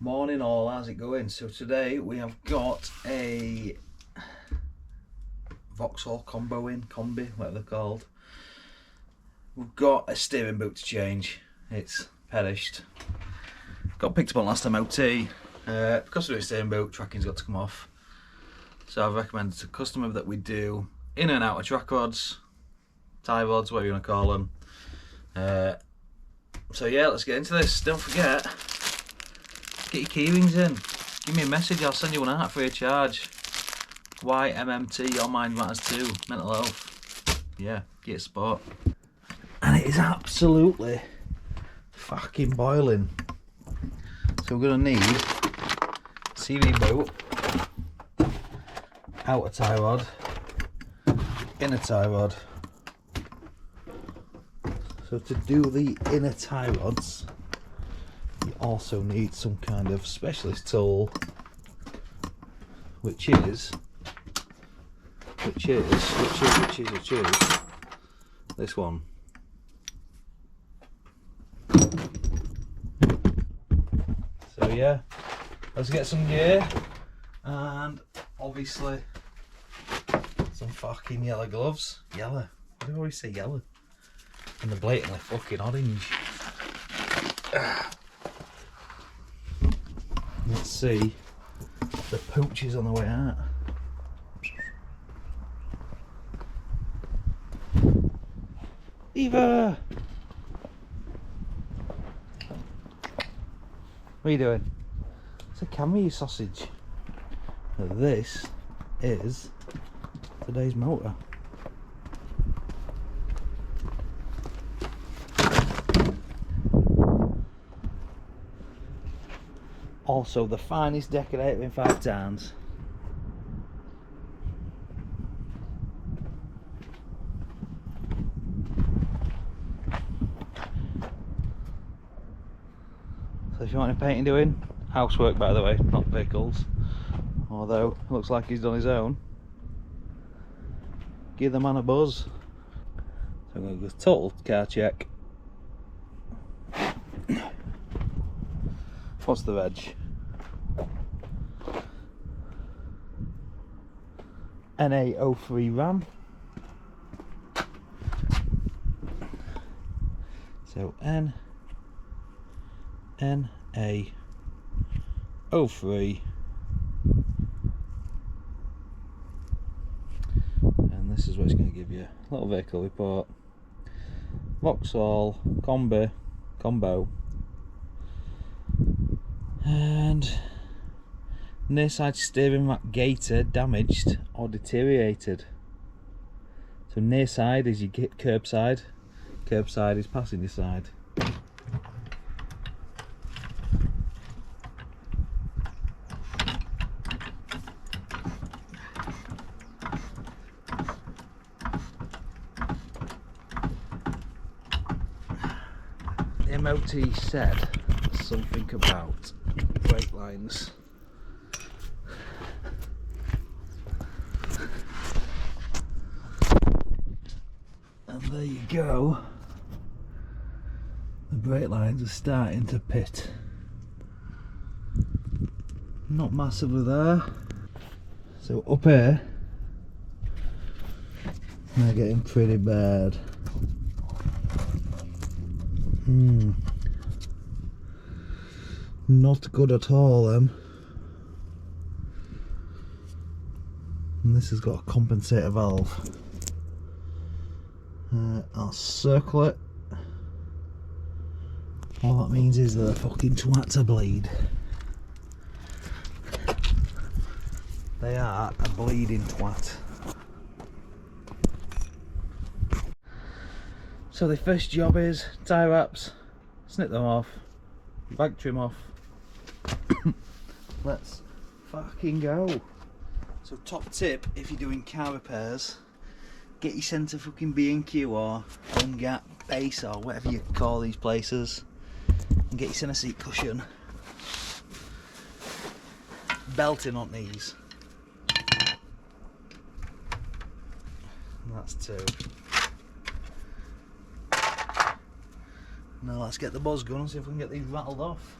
Morning all, how's it going? So today we have got a Vauxhall combi, whatever they're called. We've got a steering boot to change. It's perished. Got picked up on last MOT. Because we're doing a steering boot, tracking's got to come off. So I've recommended to a customer that we do in and out of track rods, tie rods, whatever you want to call them. So yeah, let's get into this. Don't forget, get your keyrings in. Give me a message, I'll send you one out free of charge. YMMT, your mind matters too. Mental health. Yeah, get a spot. And it is absolutely fucking boiling. So we're going to need CV boot, outer tie rod, inner tie rod. So to do the inner tie rods, you also need some kind of specialist tool, which is this one. So yeah, let's get some gear and obviously some fucking yellow gloves. Yellow. Why do I always say yellow? And they're blatantly fucking orange. Let's see the pooches on the way out. Eva! What are you doing? It's a camera, you sausage. Now this is today's motor. Also the finest decorator in 5 towns. So if you want any painting doing, housework by the way, not vehicles, although it looks like he's done his own, give the man a buzz. So I'm going to go total car check. What's the veg? NA03 Ram. So NA03, and this is what it's going to give you. Little vehicle report. Vauxhall combo, and near side steering rack gaiter damaged or deteriorated. So near side is your curbside, curbside is passenger side. The MOT said something about brake lines. And there you go. The brake lines are starting to pit. Not massively there. So up here, they're getting pretty bad. Not good at all, them. And this has got a compensator valve. I'll circle it. All that means is that the fucking twats are bleed. They are a bleeding twat. So the first job is tie wraps, snip them off, bag trim off. Let's fucking go. So top tip, if you're doing car repairs, get your centre fucking B&Q or Home Gap base or whatever you call these places, and get your centre seat cushion. Belting on these. And that's 2. Now let's get the buzz gun and see if we can get these rattled off.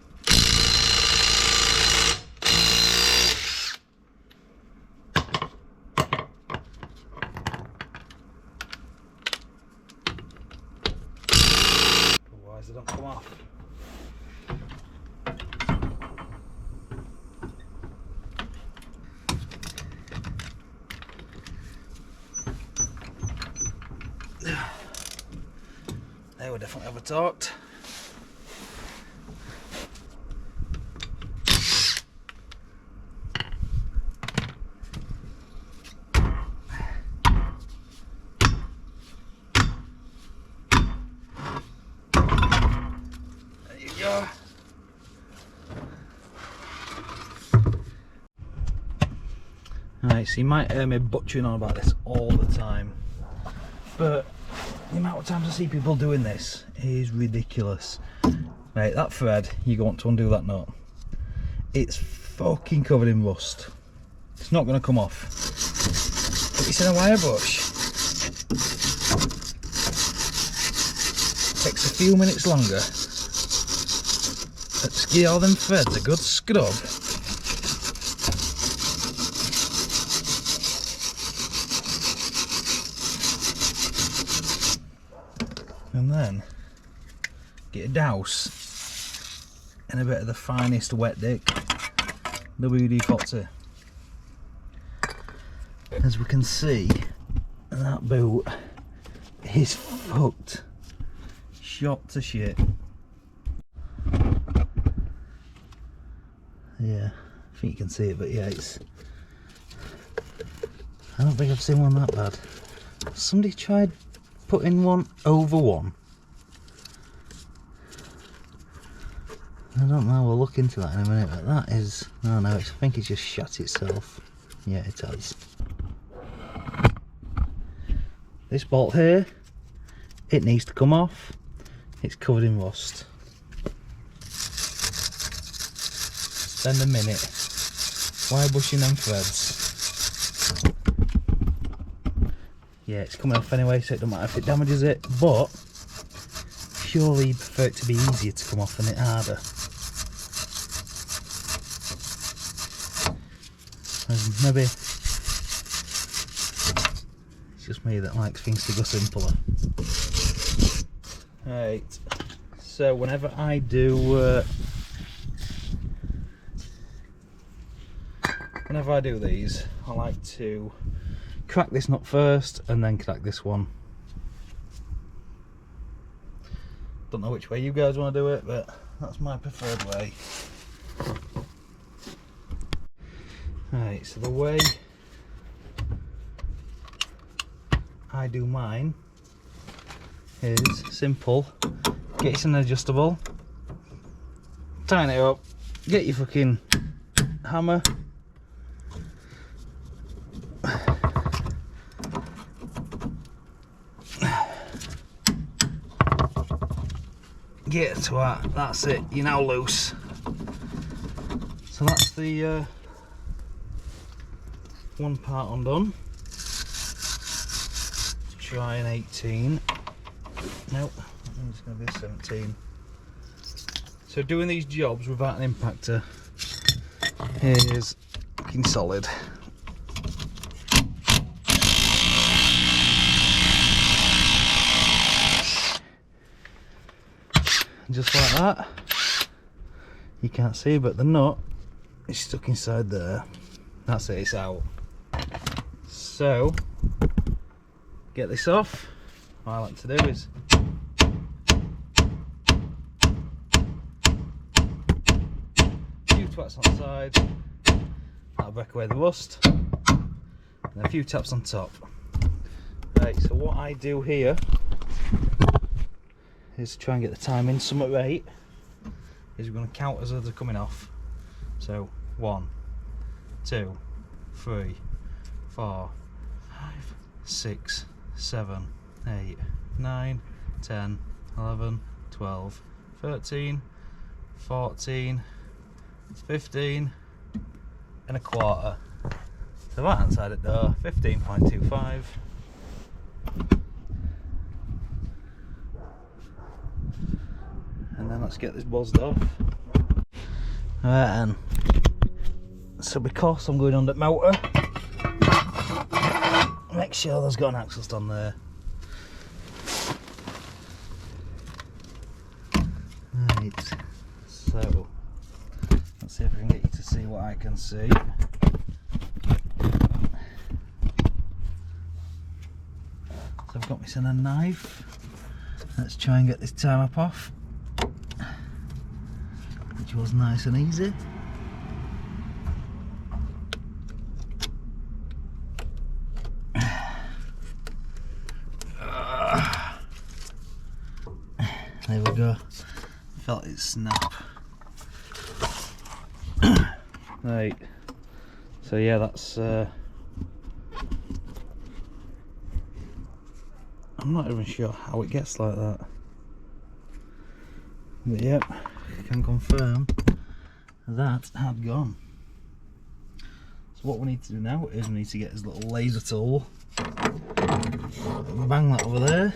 don't come off. They were definitely over torqued. There you go. Right, so you might hear me butchering on about this all the time, but the amount of times I see people doing this is ridiculous. Right, that thread, you want to undo that knot. It's fucking covered in rust. It's not going to come off. But it's in a wire brush. Takes a few minutes longer. Let's give all them threads a good scrub. And then get a douse in a bit of the finest wet dick, WD-40. As we can see, that boot is fucked, shot to shit. Yeah, I think you can see it, but yeah, it's. I don't think I've seen one that bad. Somebody tried putting one over one. I don't know, we'll look into that in a minute, but that is, no, I think it's just shut itself. Yeah, it has. This bolt here, it needs to come off. It's covered in rust. Spend a minute wire brushing them threads. Yeah, it's coming off anyway, so it doesn't matter if it damages it, but surely you prefer it to be easier to come off than it harder. Maybe it's just me that likes things to go simpler. Right, so whenever I do these, I like to crack this nut first and then crack this one. Don't know which way you guys want to do it, but that's my preferred way. Right, so the way I do mine is simple. Get yourself an adjustable, tighten it up, get your fucking hammer, get to that, that's it, you're now loose. So that's the one part undone. Let's try an 18. Nope, I think it's going to be a 17. So doing these jobs without an impactor is fucking solid. Just like that. You can't see, but the nut is stuck inside there. That's it, it's out. So, get this off. What I like to do is a few twats on the side, that'll break away the rust, and a few taps on top. Right, so what I do here is try and get the timing somewhat right. Is we're going to count as they're coming off. So 1, 2, 3, 4, 5, 6, 7, 8, 9, 10, 11, 12, 13, 14, 15 and a quarter. So right hand side at door, 15.25. And then let's get this buzzed off. Right, and so because I'm going under motor, make sure there's got an axle stand there. So let's see if I can get you to see what I can see. So I've got myself a knife. Let's try and get this time up off, which was nice and easy. There we go. Felt it snap. Right. So yeah, that's. I'm not even sure how it gets like that. But yep, I can confirm that had gone. So what we need to do now is we need to get this little laser tool, bang that over there.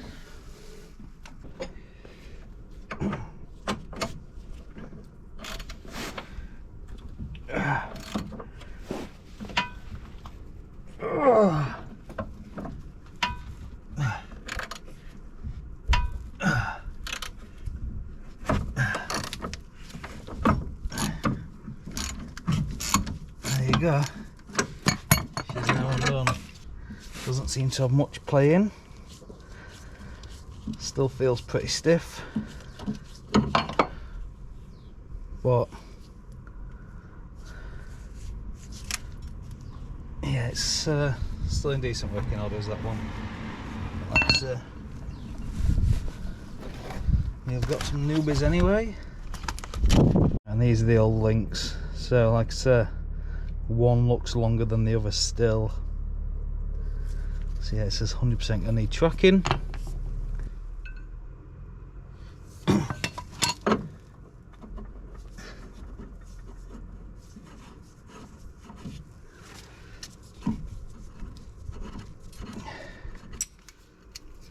There you go. She's now undone. Doesn't seem to have much play in. Still feels pretty stiff. But yeah, it's still in decent working order, is that one. Let's we've got some newbies anyway. And these are the old links. So like I say, one looks longer than the other still. So yeah, it says 100% gonna need tracking.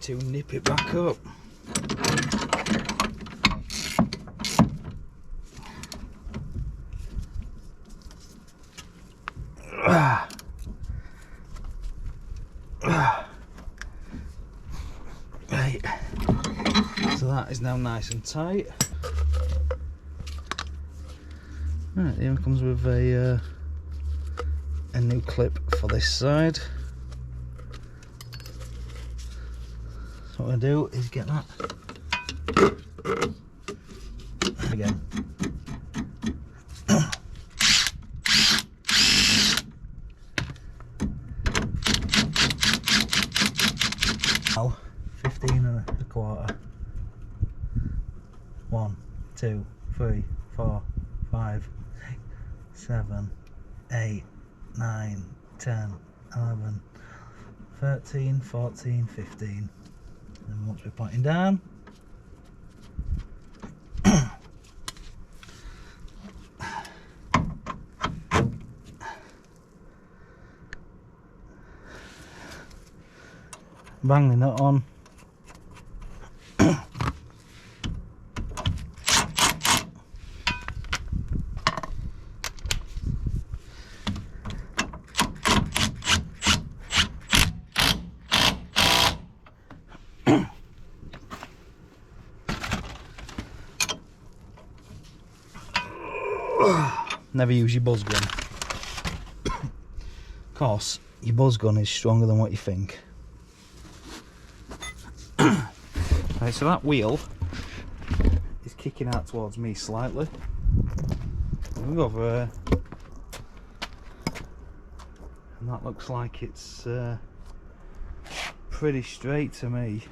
To nip it back up. Right, so that is now nice and tight. Right, it even comes with a new clip for this side. So what I do is get that again. Now 15.25. 1, 2, 3, 4, 5, 6, 7, 8, 9, 10, 11, 13, 14, 15. And once we're pointing down, bang the nut on. Never use your buzz gun. Of course, your buzz gun is stronger than what you think. Right, so that wheel is kicking out towards me slightly. We go over there, and that looks like it's pretty straight to me.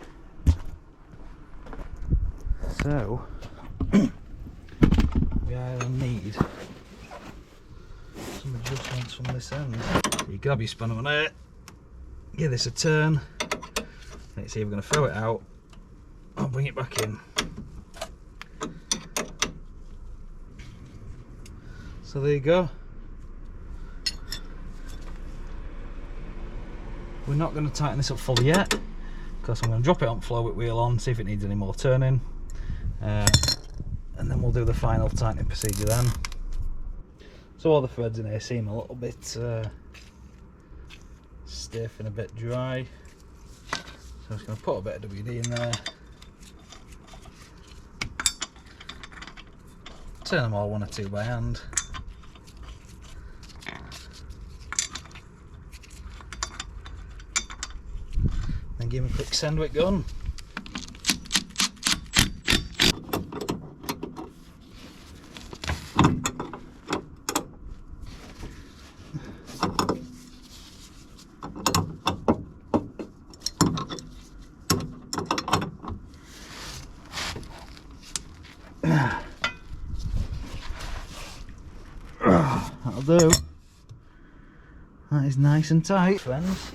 So we either need some adjustments from this end. So you grab your spanner on there, give this a turn, and it's either going to throw it out or bring it back in. So there you go. We're not going to tighten this up fully yet, because I'm going to drop it on floor with wheel on, see if it needs any more turning, and then we'll do the final tightening procedure then. So all the threads in here seem a little bit stiff and a bit dry, so I'm just going to put a bit of WD in there, turn them all 1 or 2 by hand. Then give him a quick send with gun. That'll do. That is nice and tight, friends.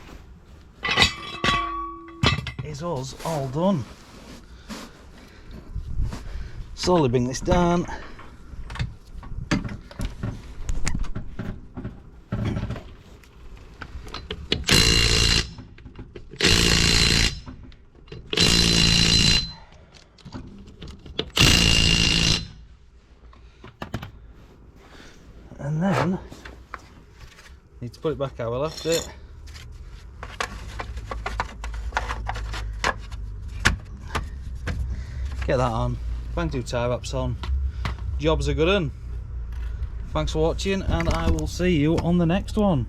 Is us all done. Slowly bring this down. And then need to put it back how I left it. Get that on. Bang 2 tie wraps on. Job's a good one. Thanks for watching, and I will see you on the next one.